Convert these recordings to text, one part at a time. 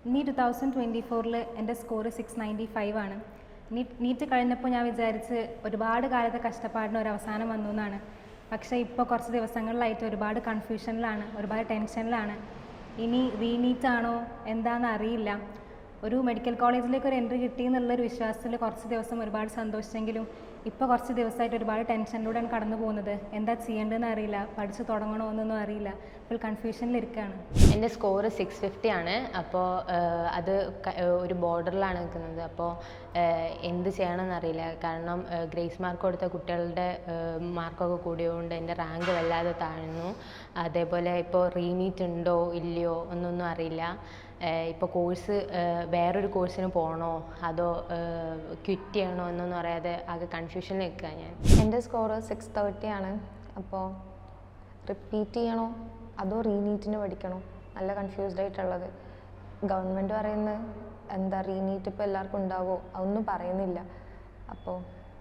ഇനി 2024 എൻ്റെ സ്കോർ 695 ആണ്. നീറ്റ് കഴിഞ്ഞപ്പോൾ ഞാൻ വിചാരിച്ച് ഒരുപാട് കാലത്തെ കഷ്ടപ്പാടിന് ഒരു അവസാനം വന്നു എന്നാണ്. പക്ഷേ ഇപ്പോൾ കുറച്ച് ദിവസങ്ങളിലായിട്ട് ഒരുപാട് കൺഫ്യൂഷനിലാണ്, ഒരുപാട് ടെൻഷനിലാണ്. ഇനി റീനീറ്റാണോ എന്താണെന്ന് അറിയില്ല. ഒരു മെഡിക്കൽ കോളേജിലേക്ക് ഒരു എൻട്രി കിട്ടി എന്നുള്ളൊരു വിശ്വാസത്തിൽ കുറച്ച് ദിവസം ഒരുപാട് സന്തോഷിച്ചെങ്കിലും ഇപ്പോൾ കുറച്ച് ദിവസമായിട്ട് ഒരുപാട് ടെൻഷനിലൂടെയാണ് കടന്നു പോകുന്നത്. എന്താ ചെയ്യേണ്ടതെന്ന് അറിയില്ല, പഠിച്ച് തുടങ്ങണോ എന്നൊന്നും അറിയില്ല. ഇപ്പോൾ കൺഫ്യൂഷനിലിരിക്കുകയാണ്. എൻ്റെ സ്കോർ 650 ആണ്. അപ്പോൾ അത് ഒരു ബോർഡറിലാണ് നിൽക്കുന്നത്. അപ്പോൾ എന്ത് ചെയ്യണമെന്ന് അറിയില്ല. കാരണം ഗ്രേസ് മാർക്ക് കൊടുത്ത കുട്ടികളുടെ മാർക്കൊക്കെ കൂടിയതുകൊണ്ട് എൻ്റെ റാങ്ക് വല്ലാതെ താഴ്ന്നു. അതേപോലെ ഇപ്പോൾ റീനീറ്റ് ഉണ്ടോ ഇല്ലയോ എന്നൊന്നും അറിയില്ല. ഇപ്പോൾ കോഴ്സ് വേറൊരു കോഴ്സിന് പോകണോ അതോ ക്വിറ്റ് ചെയ്യണോ എന്നൊന്നും അറിയാതെ ആകെ കൺഫ്യൂഷനിൽ നിൽക്കുക ഞാൻ. എൻ്റെ സ്കോർ 630 ആണ്. അപ്പോൾ റിപ്പീറ്റ് ചെയ്യണോ അതോ റീനീറ്റിന് പഠിക്കണോ, നല്ല കൺഫ്യൂസ്ഡ് ആയിട്ടുള്ളത്. ഗവൺമെൻറ് പറയുന്നത് എന്താ റീനീറ്റ് ഇപ്പോൾ എല്ലാവർക്കും ഉണ്ടാവുമോ അതൊന്നും പറയുന്നില്ല. അപ്പോൾ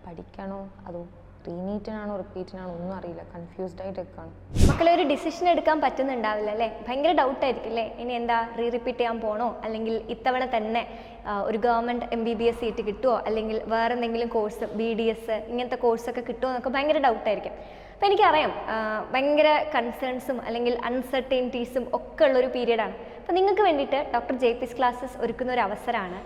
പഠിക്കണോ അതോ റീനീറ്റിനാണോ റിപ്പീറ്റിനാണോ ഒന്നും അറിയില്ല, കൺഫ്യൂസ്ഡ് ആയിട്ട് നിൽക്കുകയാണ്. മക്കളെ ഒരു ഡിസിഷൻ എടുക്കാൻ പറ്റുന്നുണ്ടാവില്ല അല്ലേ? ഭയങ്കര ഡൗട്ടായിരിക്കും അല്ലേ? ഇനി എന്താ റിപ്പീറ്റ് ചെയ്യാൻ പോകണോ, അല്ലെങ്കിൽ ഇത്തവണ തന്നെ ഒരു ഗവൺമെൻറ് MBBS സീറ്റ് കിട്ടുമോ, അല്ലെങ്കിൽ വേറെ എന്തെങ്കിലും കോഴ്സ് BDS ഇങ്ങനത്തെ കോഴ്സൊക്കെ കിട്ടുമോ എന്നൊക്കെ ഭയങ്കര ഡൗട്ടായിരിക്കും. അപ്പോൾ എനിക്കറിയാം ഭയങ്കര കൺസേൺസും അല്ലെങ്കിൽ അൺസർട്ടൈനിറ്റീസും ഒക്കെ ഉള്ളൊരു പീരീഡാണ്. അപ്പോൾ നിങ്ങൾക്ക് വേണ്ടിയിട്ട് ഡോക്ടർ JP's ക്ലാസ്സസ് ഒരുക്കുന്ന ഒരു അവസരമാണ്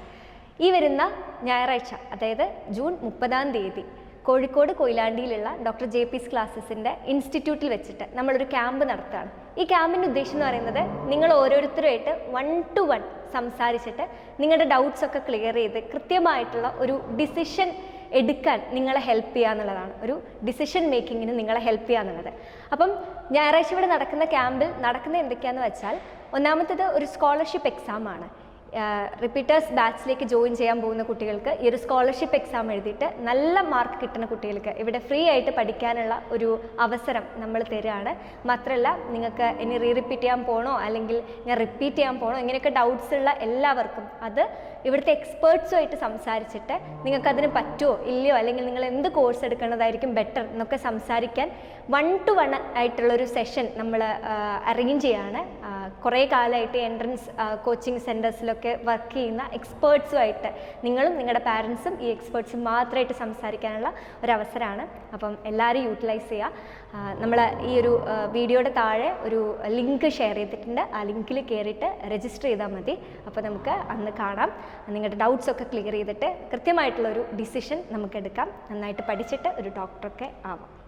ഈ വരുന്ന ഞായറാഴ്ച, അതായത് ജൂൺ 30-ാം തീയതി കോഴിക്കോട് കൊയിലാണ്ടിയിലുള്ള ഡോക്ടർ JP's ക്ലാസ്സസിൻ്റെ ഇൻസ്റ്റിറ്റ്യൂട്ടിൽ വെച്ചിട്ട് നമ്മളൊരു ക്യാമ്പ് നടത്തുകയാണ്. ഈ ക്യാമ്പിൻ്റെ ഉദ്ദേശം എന്ന് പറയുന്നത് നിങ്ങൾ ഓരോരുത്തരുമായിട്ട് 1 to 1 സംസാരിച്ചിട്ട് നിങ്ങളുടെ ഡൗട്ട്സ് ഒക്കെ ക്ലിയർ ചെയ്ത് കൃത്യമായിട്ടുള്ള ഒരു ഡിസിഷൻ എടുക്കാൻ നിങ്ങളെ ഹെൽപ്പ് ചെയ്യുക എന്നുള്ളതാണ്. ഒരു ഡിസിഷൻ മേക്കിങ്ങിന് നിങ്ങളെ ഹെൽപ്പ് ചെയ്യുക എന്നുള്ളത്. അപ്പം ഞായറാഴ്ച ഇവിടെ നടക്കുന്ന ക്യാമ്പിൽ നടക്കുന്നത് എന്തൊക്കെയാണെന്ന് വെച്ചാൽ, ഒന്നാമത്തേത് ഒരു സ്കോളർഷിപ്പ് എക്സാമാണ്. റിപ്പീറ്റേഴ്സ് ബാച്ചിലേക്ക് ജോയിൻ ചെയ്യാൻ പോകുന്ന കുട്ടികൾക്ക് ഈ ഒരു സ്കോളർഷിപ്പ് എക്സാം എഴുതിയിട്ട് നല്ല മാർക്ക് കിട്ടുന്ന കുട്ടികൾക്ക് ഇവിടെ ഫ്രീ ആയിട്ട് പഠിക്കാനുള്ള ഒരു അവസരം നമ്മൾ തരികയാണ്. മാത്രമല്ല നിങ്ങൾക്ക് ഇനി റിപ്പീറ്റ് ചെയ്യാൻ പോകണോ അല്ലെങ്കിൽ ഞാൻ റിപ്പീറ്റ് ചെയ്യാൻ പോകണോ ഇങ്ങനെയൊക്കെ ഡൗട്ട്സ് ഉള്ള എല്ലാവർക്കും അത് ഇവിടുത്തെ എക്സ്പേർട്സുമായിട്ട് സംസാരിച്ചിട്ട് നിങ്ങൾക്കതിന് പറ്റുമോ ഇല്ലയോ, അല്ലെങ്കിൽ നിങ്ങൾ എന്ത് കോഴ്സ് എടുക്കുന്നതായിരിക്കും ബെറ്റർ എന്നൊക്കെ സംസാരിക്കാൻ 1 to 1 ആയിട്ടുള്ളൊരു സെഷൻ നമ്മൾ അറേഞ്ച് ചെയ്യാണ്. കുറേ കാലമായിട്ട് എൻട്രൻസ് കോച്ചിങ് സെൻറ്റേഴ്സിലൊക്കെ വർക്ക് ചെയ്യുന്ന എക്സ്പേർട്സുമായിട്ട് നിങ്ങളും നിങ്ങളുടെ പാരൻസും ഈ എക്സ്പേർട്സും മാത്രമായിട്ട് സംസാരിക്കാനുള്ള ഒരവസരമാണ്. അപ്പം എല്ലാവരും യൂട്ടിലൈസ് ചെയ്യുക. നമ്മൾ ഈ ഒരു വീഡിയോയുടെ താഴെ ഒരു ലിങ്ക് ഷെയർ ചെയ്തിട്ടുണ്ട്. ആ ലിങ്കിൽ കയറിയിട്ട് രജിസ്റ്റർ ചെയ്താൽ മതി. അപ്പോൾ നമുക്ക് അന്ന് കാണാം. നിങ്ങളുടെ ഡൗട്ട്സ് ഒക്കെ ക്ലിയർ ചെയ്തിട്ട് കൃത്യമായിട്ടുള്ളൊരു ഡിസിഷൻ നമുക്ക് എടുക്കാം. നന്നായിട്ട് പഠിച്ചിട്ട് ഒരു ഡോക്ടറൊക്കെ ആവാം.